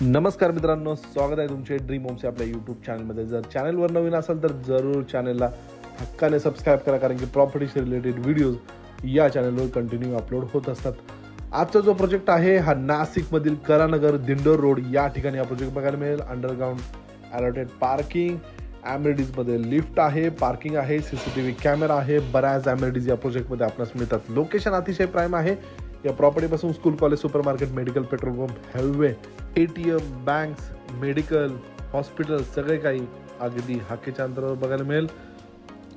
नमस्कार मित्रांनो, स्वागत आहे तुमचे ड्रीम होम्सच्या आपल्या यूट्यूब चॅनलमध्ये. जर चॅनलवर नवीन असाल तर जरूर चॅनलला हक्काने सबस्क्राईब करा, कारण की प्रॉपर्टीशी रिलेटेड व्हिडिओज या चॅनलवर कंटिन्यू अपलोड होत असतात. आजचा जो प्रोजेक्ट आहे हा नाशिकमधील करानगर दिंडोर रोड या ठिकाणी हा प्रोजेक्ट बघायला मिळेल. अंडरग्राऊंड अलॉटेड पार्किंग, ॲम्युनिटीजमध्ये लिफ्ट आहे, पार्किंग आहे, CCTV कॅमेरा आहे, बऱ्याच ॲम्युनिटीज या प्रोजेक्टमध्ये आपल्यास मिळतात. लोकेशन अतिशय प्राईम आहे. या प्रॉपर्टीपासून school, college, supermarket, medical, petrol pump, highway, ATM, banks, medical, hospital सगळे काही अगदी हाकेच्या अंतरावर बघायला मिळेल.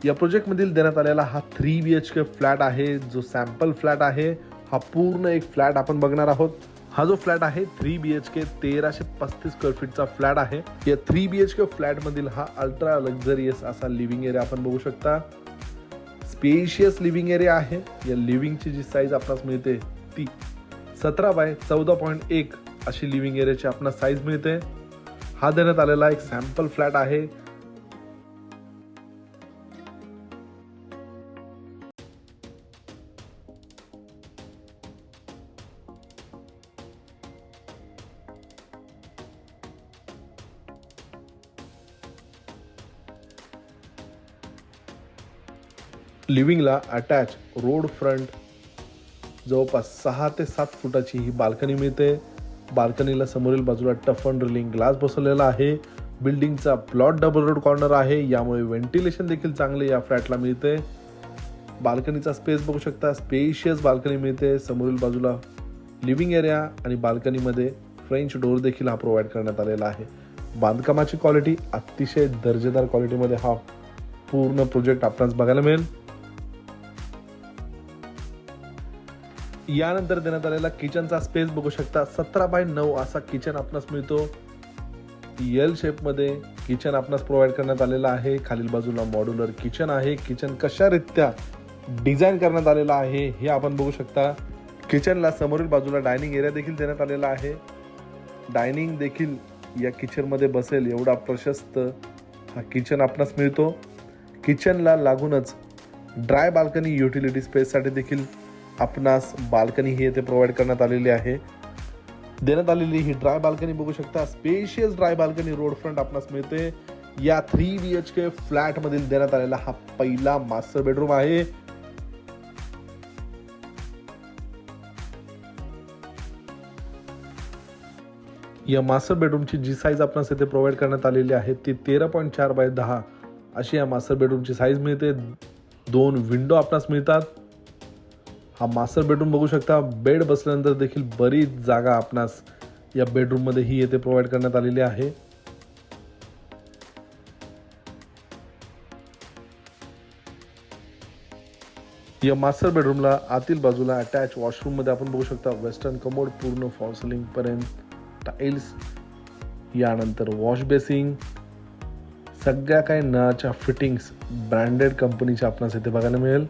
या प्रोजेक्टमधील देण्यात आलेला हा 3 BHK फ्लॅट आहे, जो सॅम्पल फ्लॅट आहे. हा पूर्ण एक फ्लॅट आपण बघणार आहोत. हा जो फ्लॅट आहे 3 BHK 1335 स्क्वेअर फीटचा फ्लॅट आहे. या 3 BHK फ्लॅटमधील हा अल्ट्रा लक्झरियस असा लिव्हिंग एरिया आपण बघू शकता. स्पेशियस लिव्हिंग एरिया आहे. या लिव्हिंगची जी साईज आपल्यास मिळते ती 17 बाय 14.1 अशी लिव्हिंग एरियाची आपल्याला साईज मिळते. हा देण्यात आलेला एक सॅम्पल फ्लॅट आहे. लिव्हिंगला अटॅच रोड फ्रंट जवळपास 6 ते 7 फुटाची ही बाल्कनी मिळते. बाल्कनीला समोरील बाजूला टफ अँड ड्रिलिंग ग्लास बसवलेला आहे. बिल्डिंगचा प्लॉट डबल रोड कॉर्नर आहे, यामुळे व्हेंटिलेशन देखील चांगले या फ्लॅटला मिळते. बाल्कनीचा स्पेस बघू शकता, स्पेशियस बाल्कनी मिळते. समोरील बाजूला लिव्हिंग एरिया आणि बाल्कनीमध्ये फ्रेंच डोर देखील हा प्रोव्हाइड करण्यात आलेला आहे. बांधकामाची क्वालिटी अतिशय दर्जेदार क्वालिटीमध्ये हा पूर्ण प्रोजेक्ट आपल्यास बघायला मिळेल. यानंतर देण्यात आलेला किचनचा स्पेस बघू शकता. 17 बाय 9 असा किचन आपणास मिळतो. L शेपमध्ये किचन आपणास प्रोव्हाइड करण्यात आलेला आहे. खालील बाजूला मॉड्युलर किचन आहे. किचन कशारित्या डिझाईन करण्यात आलेला आहे हे आपण बघू शकता. किचनला समोरील बाजूला डायनिंग एरिया देखील देण्यात आलेला आहे. डायनिंग देखील या किचनमध्ये बसेल एवढा प्रशस्त हा किचन आपणास मिळतो. किचनला लागूनच ड्राय बाल्कनी युटिलिटी स्पेससाठी देखील आपणास बाल्कनी ही येथे प्रोव्हाइड करण्यात आलेली आहे. देण्यात आलेली ही ड्राय बाल्कनी बघू शकता. Spacious dry balcony road front आपणास मिळते. या 3 BHK फ्लॅट मधील देण्यात आलेला हा पहिला मास्टर बेडरूम आहे. या मास्टर बेडरूमची जी साईज आपणास येथे प्रोव्हाइड करण्यात आलेली आहे ती 13.4 बाय 10 अशी या मास्टर बेडरूमची साईज मिळते. 2 विंडो आपणास मिळतात. हा मास्टर बेडरूम बघू शकता. बेड बसल्यानंतर देखील बरीच जागा आपणास या बेडरूम मध्ये ही येथे प्रोव्हाइड करण्यात आलेली आहे. या मास्टर बेडरूमला आतील बाजूला अटॅच वॉशरूम मध्ये आपण बघू शकता वेस्टर्न कमोड, पूर्ण फॉल सिलिंग पर्यंत टाइल्स, यानंतर वॉश बेसिंग, सगळ्या काही नळाच्या फिटिंग्स ब्रँडेड कंपनीच्या आपणास इथे बघायला मिळेल.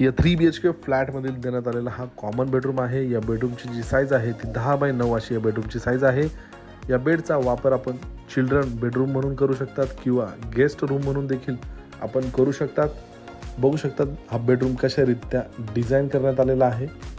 या 3 BHK फ्लॅट मधील देण्यात आलेला हा कॉमन बेडरूम आहे. या बेडरूमची जी साईज आहे ती 10 बाय 9 अशी या बेडरूमची साईज आहे. या बेडचा वापर आपण चिल्ड्रन बेडरूम म्हणून करू शकतात किंवा गेस्ट रूम म्हणून देखील आपण करू शकतात. बघू शकतात हा बेडरूम कशारित्या डिझाईन करण्यात आलेला आहे.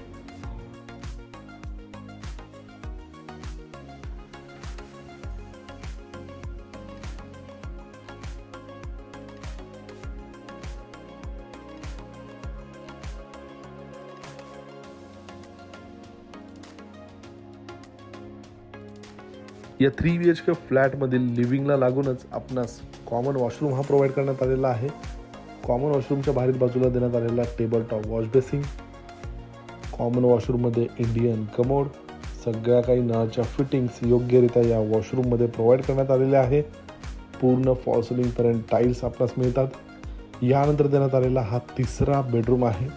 या 3 BHK फ्लॅटमधील लिव्हिंगला लागूनच आपणास कॉमन वॉशरूम हा प्रोव्हाइड करण्यात आलेला आहे. कॉमन वॉशरूमच्या बाहेरील बाजूला देण्यात आलेला table top wash basin, common वॉशरूममध्ये इंडियन कमोड, सगळ्या काही नळाच्या फिटिंग्स योग्यरित्या या वॉशरूममध्ये प्रोव्हाइड करण्यात आलेल्या आहे. पूर्ण फॉल सिलिंग पर्यंत टाईल्स आपणास मिळतात. यानंतर देण्यात आलेला हा तिसरा बेडरूम आहे.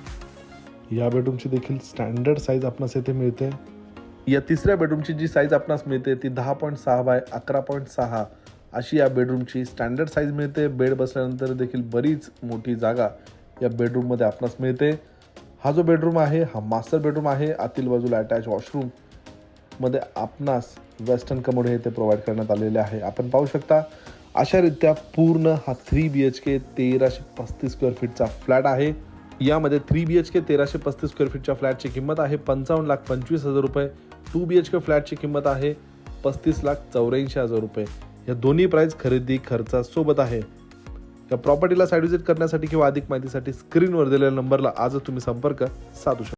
या बेडरूमची देखील स्टँडर्ड साईज आपणास येथे मिळते. या तिसऱ्या बेडरूमची जी साईज आपणास मिळते ती 10.6 बाय 11.6 अशी या बेडरूमची स्टँडर्ड साईज मिळते. बेड बसल्यानंतर देखील बरीच मोठी जागा या बेडरूममध्ये आपणास मिळते. हा जो बेडरूम आहे हा मास्टर बेडरूम आहे. आतील बाजूला अटॅच वॉशरूम मध्ये आपणास वेस्टर्न कमोड हे ते प्रोव्हाइड करण्यात आलेले आहे. आपण पाहू शकता अशारित्या पूर्ण हा 3 BHK 1335 स्क्वेअर फीटचा फ्लॅट आहे. यामध्ये 3 BHK 1335 स्क्वेअर फीटच्या फ्लॅटची किंमत आहे 55,25,000 रुपये. 2 BHK फ्लॅटची किंमत आहे 35,84,000 रुपये. या दोन्ही प्राइस खरेदी खर्चासोबत आहे. या प्रॉपर्टीला साईट व्हिजिट करण्यासाठी किंवा अधिक माहितीसाठी स्क्रीनवर दिलेल्या नंबरला आजच तुम्ही संपर्क साधू शकता.